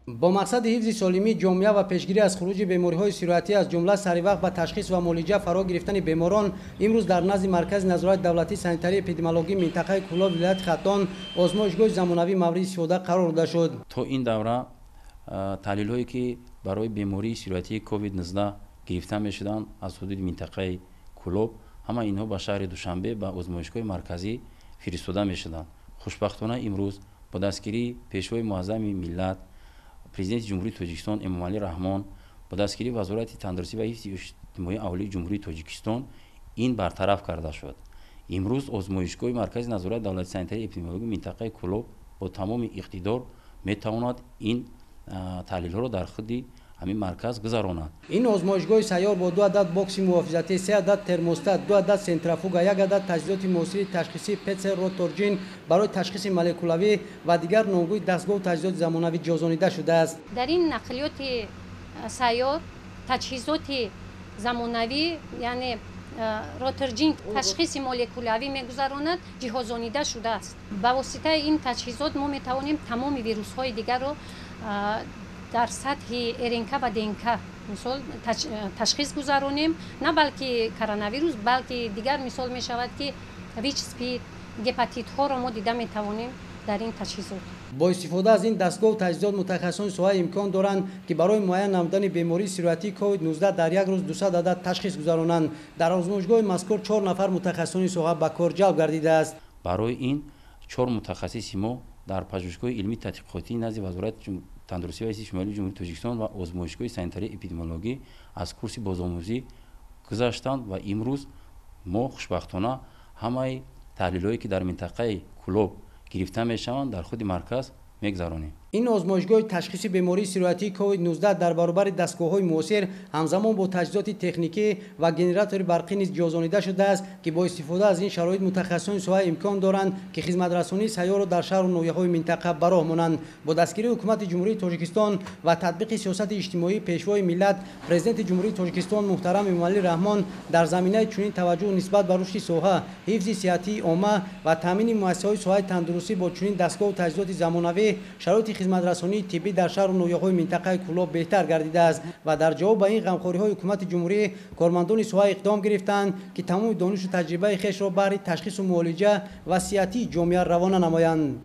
با مقصد حفظ سالمی جامعه و پیشگیری از خروج بیماری‌های سیرویاتی از جمله سریع به تشخیص و معالجه فرا گرفتن بیماران، امروز در نزد مرکز نظارت دولتی سانیتری اپیدمیولوژی منطقه کولاب ولایت خطان آزمایشگاه زمانوی مورد استفاده قرار داده شد. تو این دوره تحلیل‌هایی که برای بیماری سیرویاتی کووید 19 گرفته می‌شدند از حدود منطقه کولاب، همه اینها به شهر دوشنبه به آزمایشگاه مرکزی فرستاده می‌شدند. خوشبختانه امروز با دستگیری پیشوای معظم ملت پرزیدنت جمهوری تاجیکستان امامعلی رحمان با دستگیری وزارت تندرستی و حفظ اجتماعی اولیه جمهوری تاجیکستان این برطرف کرده شد. امروز آزمایشگاه مرکز نظارت دولتی سانیتری اپیدمیولوژی منطقه کولاب با تمام اقتدار میتواند این تحلیل ها را در خود همین مرکز گذراند. این آزمایشگاه سیار با 2 عدد باکس محافظتی، 3 عدد ترموستات، 2 عدد سنتریفوگ، 1 عدد تجهیزات موثر تشخیصی پتسر روتورجین برای تشخیص مولکولوی و دیگر نامگوی دستگاه و تجهیزات زمانوی جازانیده شده است. در این نقلیات سیار تجهیزات زمانوی یعنی روتورجین تشخیص مولکولوی میگذراند جهازانیده شده است. با واسطه این تجهیزات ما میتوانیم تمام ویروس های دیگر را در سطح ارنکا و دنکا مثال تشخیص گذارونیم، نه بلکه کرونا ویروس بلکه دیگر مثال می شود که ویچ اسپید هپاتیت ها را ما دیده می توانیم در این تجهیزات. با استفاده از این دستگاه و تجهیزات متخصصان سوای امکان دارند که برای معاینه نمودن بیماری سیرویاتی کووید 19 در یک روز 200 عدد تشخیص گذارانند. در آزمایشگاه مذکور 4 نفر متخصصان سوای به کار جلب گردیده است. برای این 4 متخصص ما در پژوهشگاه علمی تحقیقاتی نزد وزارت تندرستی و حفظ اجتماعی جمهوری تاجیکستان و آزمایشگاه سانیتری اپیدمیولوژی از کورس بازآموزی گذشتند و امروز ما خوشبختانه همه تحلیل‌هایی که در منطقه کولاب گرفته میشوند در خود مرکز میگذرانیم. این آزمایشگاه تشخیص بیماری سیرویاتی کووید 19 در برابر دستگاه‌های معاصر همزمان با تجهیزات تکنیکی و گنراتور برقی نیز جازانیده شده است که با استفاده از این شرایط متخصصان سوای امکان دارند که خدمت رسانی سیار را در شهر و ناحیه‌های منطقه براه مانند. با دستگیری حکومت جمهوری تاجیکستان و تطبیق سیاست اجتماعی پیشوای ملت، پرزیدنت جمهوری تاجیکستان محترم امامعلی رحمان در زمینه چنین توجه نسبت به رشد ساحه حفظ صحتی عامه و تامین مؤسسه‌های ساحه تندرستی با چنین دستگاه و تجهیزات زمانوی شرایط خدمت رسانی طبی در شهر و ناحیه‌های منطقه کولاب بهتر گردیده است و در جواب به این غمخوری‌های حکومت جمهوری کارمندان ساحه اقدام گرفتند که تمام دانش و تجربه خویش را برای تشخیص و معالجه و صحتی جامعه روانه نمایند.